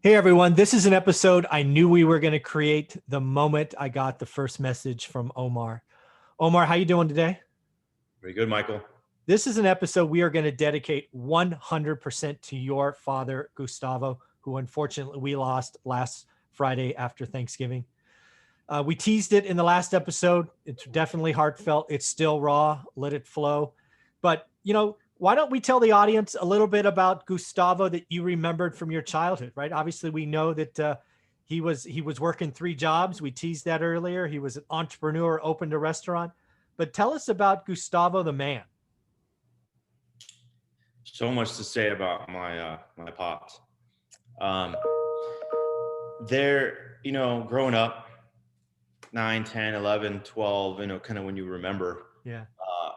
Hey everyone, this is an episode I knew we were going to create the moment I got the first message from Omar. Omar, how you doing today? Very good, Michael. This is an episode we are going to dedicate 100% to your father, Gustavo, who unfortunately we lost last Friday after Thanksgiving. We teased it in the last episode. It's definitely heartfelt. It's still raw. Let it flow. But, why don't we tell the audience a little bit about Gustavo that you remembered from your childhood, right? Obviously, we know that he was working three jobs. We teased that earlier. He was an entrepreneur, opened a restaurant. But tell us about Gustavo the man. So much to say about my pops. Um, growing up, 9, 10, 11, 12, kind of when you remember, Yeah. uh,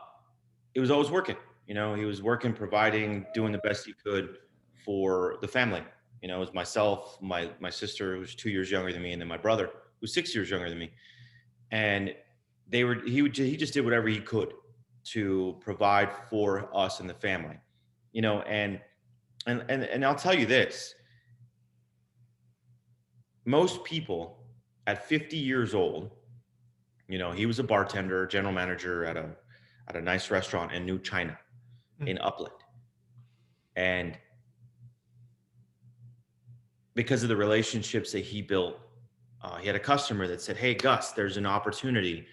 it was always working. He was working, providing, doing the best he could for the family. It was myself, my sister, who was 2 years younger than me, and then my brother, who's 6 years younger than me. And he just did whatever he could to provide for us and the family. And I'll tell you this: most people at 50 years old, he was a bartender, general manager at a nice restaurant in New China Mm. in Upland. And because of the relationships that he built, he had a customer that said, "Hey, Gus, there's an opportunity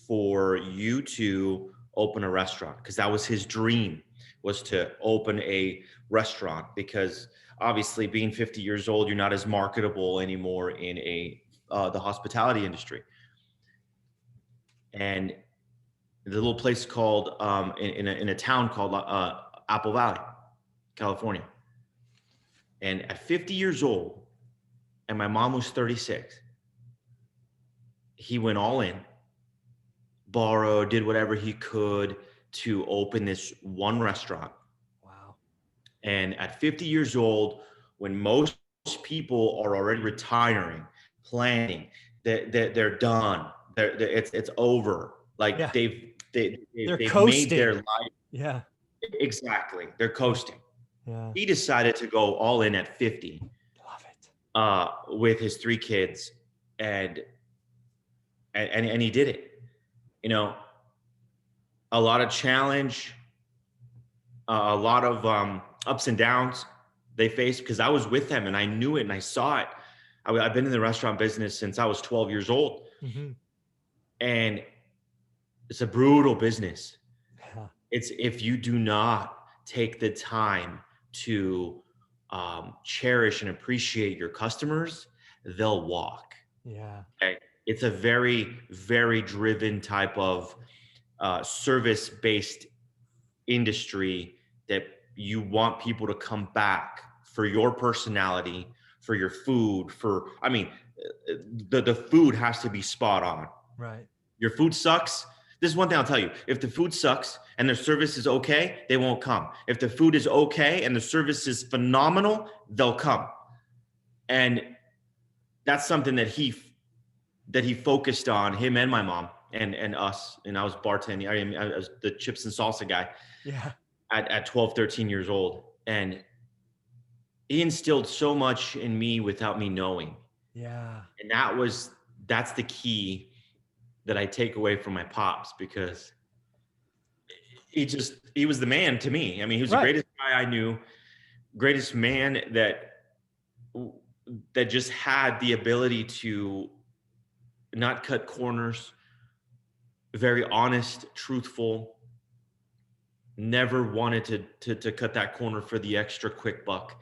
for you to open a restaurant," because that was his dream, was to open a restaurant. Because obviously, being 50 years old, you're not as marketable anymore in the hospitality industry. And the little place called in a town called Apple Valley, California. And at 50 years old, and my mom was 36, he went all in, borrowed, did whatever he could to open this one restaurant. Wow. And at 50 years old, when most people are already retiring, planning, they're done, it's over. Like Yeah. They're they've made their coasting. life. Yeah. Exactly, they're Yeah. coasting. Yeah. He decided to go all in at 50, Love it. with his three kids, and and he did it. You know, a lot of challenge, a lot of ups and downs they faced, because I was with them and I knew it and I saw it. I've been in the restaurant business since I was 12 years old, Hmm. and it's a brutal business. Yeah. It's if you do not take the time to cherish and appreciate your customers, they'll walk. Yeah. Okay? It's a very, very driven type of service-based industry that you want people to come back for your personality, for your food, the food has to be spot on. Right. Your food sucks. This is one thing I'll tell you. If the food sucks and the service is okay, they won't come. If the food is okay and the service is phenomenal, they'll come. And that's something that he focused on, him and my mom and us. And I was bartending. I was the chips and salsa guy Yeah. at 12, 13 years old. And he instilled so much in me without me knowing. Yeah. And that's the key that I take away from my pops, because he was the man to me. I mean, he was the Right. greatest guy I knew, greatest man that just had the ability to not cut corners, very honest, truthful, never wanted to cut that corner for the extra quick buck.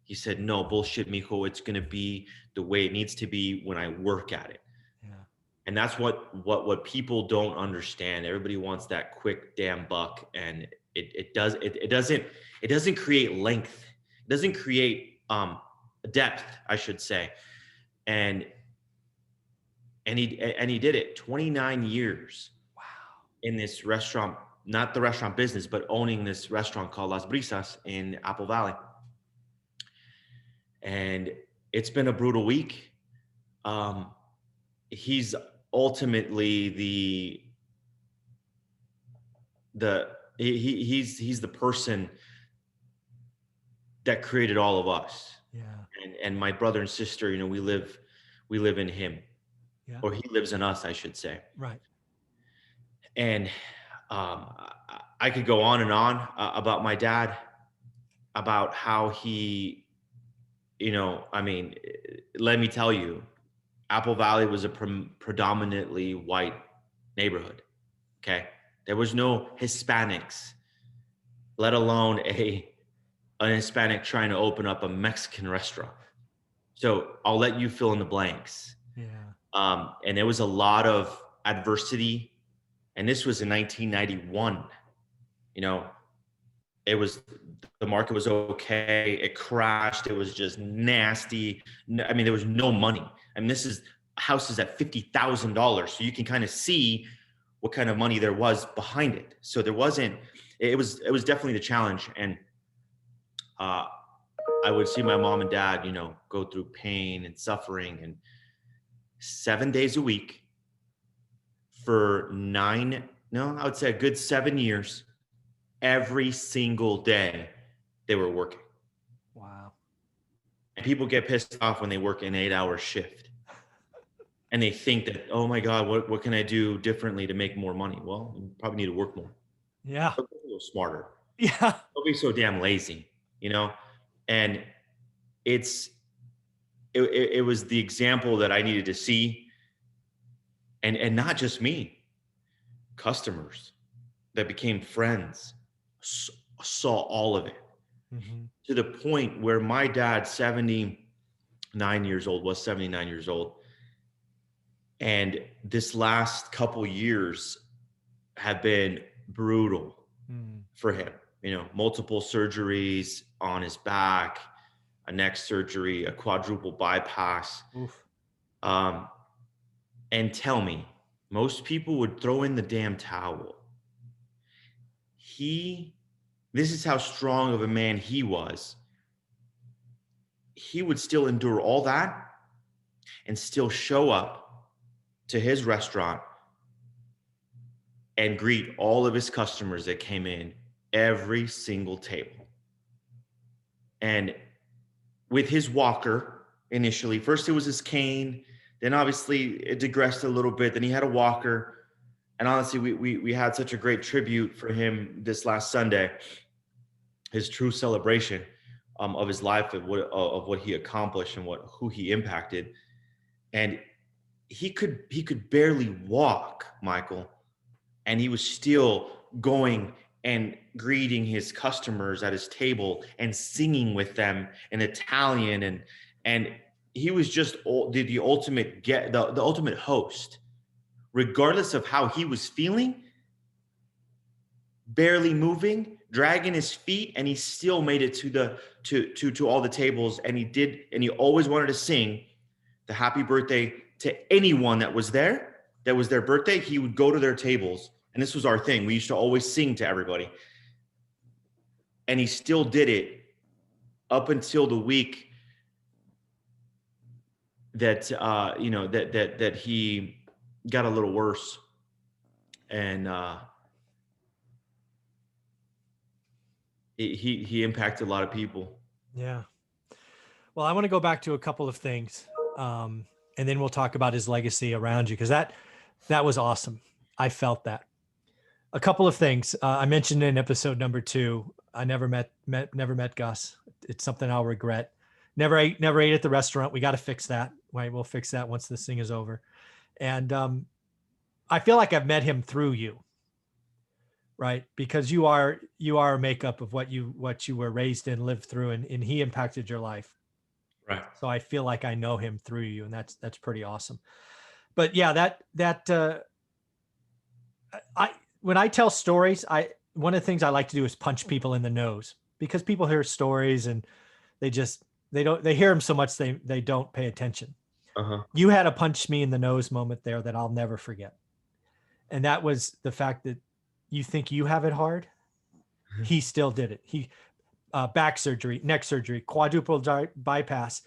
He said, "No, bullshit, mijo. It's going to be the way it needs to be when I work at it." Yeah. And that's what people don't understand. Everybody wants that quick damn buck, and it doesn't create length. It doesn't create depth, I should say. And he did it. 29 years Wow. in this restaurant, not the restaurant business, but owning this restaurant called Las Brisas in Apple Valley. And it's been a brutal week. He's ultimately he's the person that created all of us. Yeah. And my brother and sister, we live in him, Yeah. or he lives in us, I should say. Right. And I could go on and on about my dad, about how he, I mean, let me tell you, Apple Valley was a predominantly white neighborhood. Okay. There was no Hispanics, let alone an Hispanic trying to open up a Mexican restaurant. So I'll let you fill in the blanks. Yeah. And there was a lot of adversity. And this was in 1991. You know, it was, the market was okay. It crashed. It was just nasty. I mean, there was no money. I mean, this is houses at $50,000. So you can kind of see what kind of money there was behind it. So there wasn't, it was definitely the challenge. And I would see my mom and dad, go through pain and suffering, and 7 days a week for I would say a good 7 years, every single day they were working. Wow. And people get pissed off when they work an 8-hour shift. And they think that, oh my God, what can I do differently to make more money? Well, you probably need to work more. Yeah. But a little smarter. Yeah. Don't be so damn lazy, And it was the example that I needed to see. And not just me, customers that became friends saw all of it, Mm-hmm. to the point where my dad, 79 years old, and this last couple years have been brutal for him. Multiple surgeries on his back, a neck surgery, a quadruple bypass. Oof. And tell me, most people would throw in the damn towel. This is how strong of a man he was. He would still endure all that and still show up to his restaurant and greet all of his customers that came in every single table. And with his walker, initially, first it was his cane, then obviously it digressed a little bit, then he had a walker. And honestly, we had such a great tribute for him this last Sunday, his true celebration of his life, of what he accomplished and who he impacted. And he could barely walk, Michael, and he was still going and greeting his customers at his table and singing with them in Italian, and he was just the ultimate host, regardless of how he was feeling, barely moving, dragging his feet, and he still made it to all the tables. And he always wanted to sing the happy birthday to anyone that was their birthday. He would go to their tables, and this was our thing. We used to always sing to everybody. And he still did it up until the week that that he got a little worse. And he impacted a lot of people. Yeah. Well, I want to go back to a couple of things, and then we'll talk about his legacy around you, because that was awesome. I felt that. A couple of things I mentioned in episode number 2. I never met Gus. It's something I'll regret. Never ate at the restaurant. We got to fix that. Right, we'll fix that once this thing is over. And I feel like I've met him through you, right? Because you are a makeup of what you were raised in, lived through, and he impacted your life. Right. So I feel like I know him through you, and that's pretty awesome. But yeah, when I tell stories, one of the things I like to do is punch people in the nose, because people hear stories and they hear them so much they don't pay attention. Uh-huh. You had a punch me in the nose moment there that I'll never forget. And that was the fact that you think you have it hard. He still did it. He back surgery, neck surgery, quadruple bypass,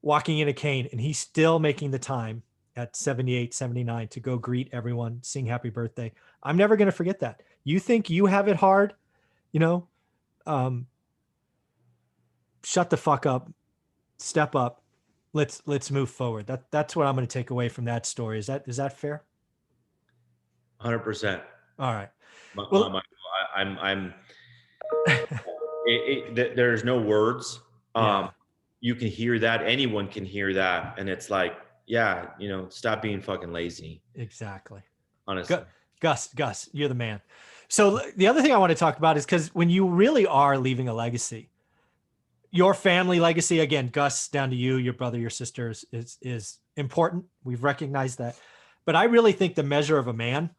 walking in a cane, and he's still making the time at 78, 79 to go greet everyone, sing happy birthday. I'm never going to forget that. You think you have it hard, shut the fuck up. step up. Let's move forward. That's what I'm going to take away from that story. Is that fair? 100%. All right. My, Well, my, I'm there's no words. Um, yeah, you can hear that. Anyone can hear that. And it's like, yeah, stop being fucking lazy, exactly. honestly. Gus, you're the man. So the other thing I want to talk about is because when you really are leaving a legacy, your family legacy, again, Gus, down to you, your brother, your sisters, is important. We've recognized that. But I really think the measure of a man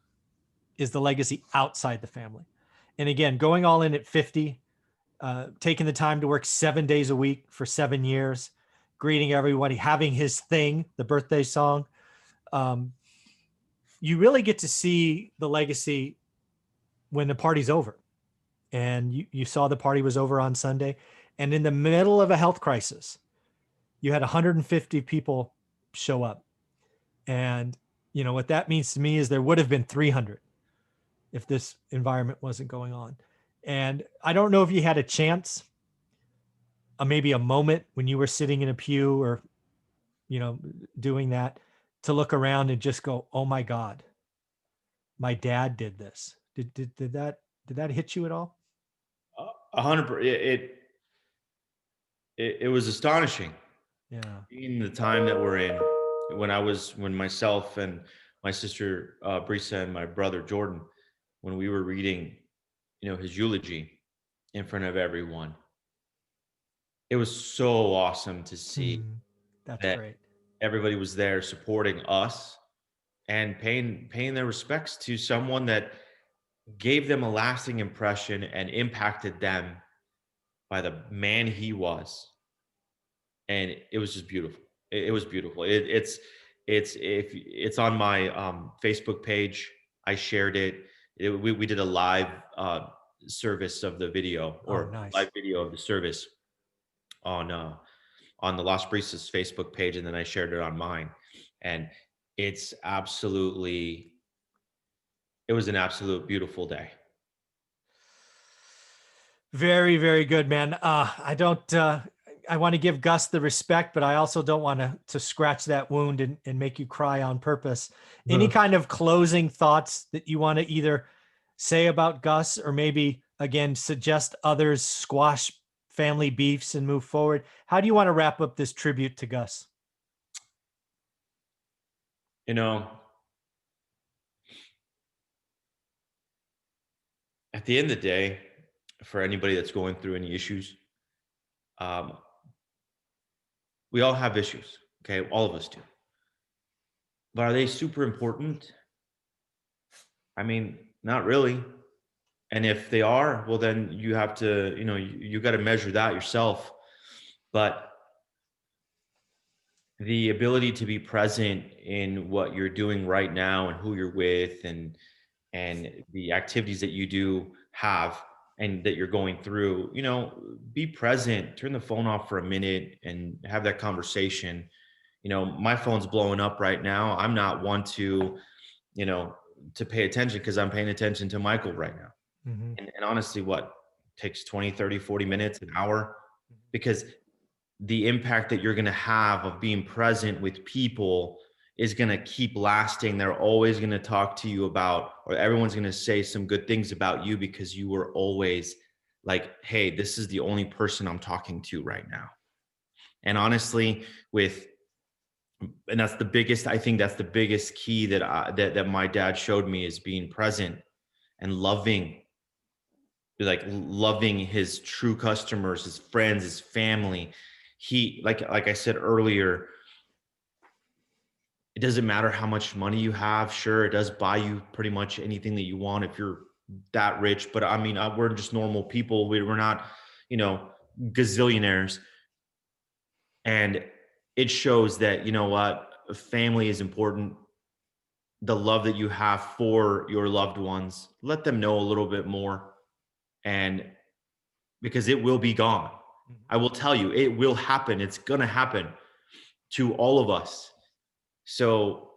is the legacy outside the family. And again, going all in at 50, taking the time to work 7 days a week for 7 years, greeting everybody, having his thing, the birthday song. Um, you really get to see the legacy when the party's over. And you saw the party was over on Sunday. And in the middle of a health crisis, you had 150 people show up. And what that means to me is there would have been 300 if this environment wasn't going on. And I don't know if you had a chance, maybe a moment when you were sitting in a pew or, doing that, to look around and just go, oh my God, my dad did this. Did that hit you at all? 100%. It was astonishing Yeah. in the time that we're in. When myself and my sister Brisa and my brother Jordan, when we were reading, his eulogy in front of everyone, it was so awesome to see Hmm. That's that great. everybody was there supporting us and paying their respects to someone that gave them a lasting impression and impacted them by the man he was. And it was just beautiful. It was beautiful. It's on my Facebook page. I shared it. We did a live service of the video, Oh, or live nice. video of the service on on the Las Brisas Facebook page, and then I shared it on mine. And it's absolutely, it was an absolute beautiful day. Very, very good, man. I don't. I want to give Gus the respect, but I also don't want to scratch that wound and make you cry on purpose. Any kind of closing thoughts that you want to either say about Gus, or maybe again suggest others squash family beefs and move forward? How do you want to wrap up this tribute to Gus? You know, at the end of the day, for anybody that's going through any issues, um, we all have issues. Okay, all of us do. But are they super important? I mean, not really. And if they are, well, then you have to, you got to measure that yourself. But the ability to be present in what you're doing right now and who you're with, and the activities that you do have and that you're going through, be present, turn the phone off for a minute and have that conversation. My phone's blowing up right now. I'm not one to, you know, to pay attention because I'm paying attention to Michael right now. Mm-hmm. And honestly, what takes 20, 30, 40 minutes, an hour, because the impact that you're going to have of being present with people is going to keep lasting. They're always going to talk to you about, or everyone's going to say some good things about you because you were always like, hey, this is the only person I'm talking to right now. And honestly, and that's the biggest, I think that's the biggest key that my dad showed me, is being present and loving his true customers, his friends, his family. He, like I said earlier, it doesn't matter how much money you have. Sure, it does buy you pretty much anything that you want if you're that rich. But I mean, we're just normal people. We're not, you know, gazillionaires. And it shows that, what, family is important. The love that you have for your loved ones, let them know a little bit more. And because it will be gone. I will tell you, it will happen. It's going to happen to all of us. So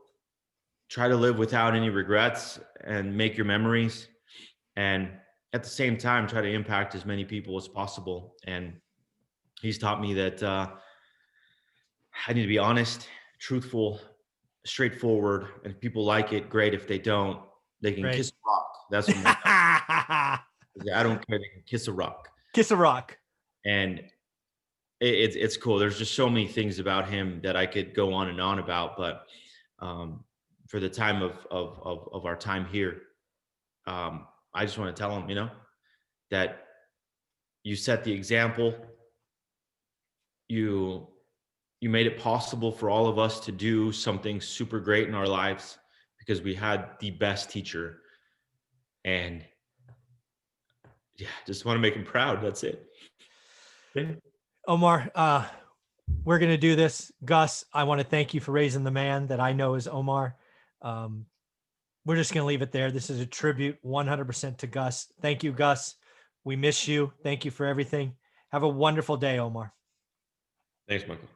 try to live without any regrets and make your memories. And at the same time, try to impact as many people as possible. And he's taught me that I need to be honest, truthful, straightforward. And if people like it, great. If they don't, they can Right. kiss a rock. That's what my I don't care. They can kiss a rock. Kiss a rock. And it's cool. There's just so many things about him that I could go on and on about, but for the time of our time here, I just want to tell him, that you set the example. You made it possible for all of us to do something super great in our lives because we had the best teacher. And yeah, just want to make him proud. That's it. Yeah. Omar, we're going to do this. Gus, I want to thank you for raising the man that I know as Omar. We're just going to leave it there. This is a tribute 100% to Gus. Thank you, Gus. We miss you. Thank you for everything. Have a wonderful day, Omar. Thanks, Michael.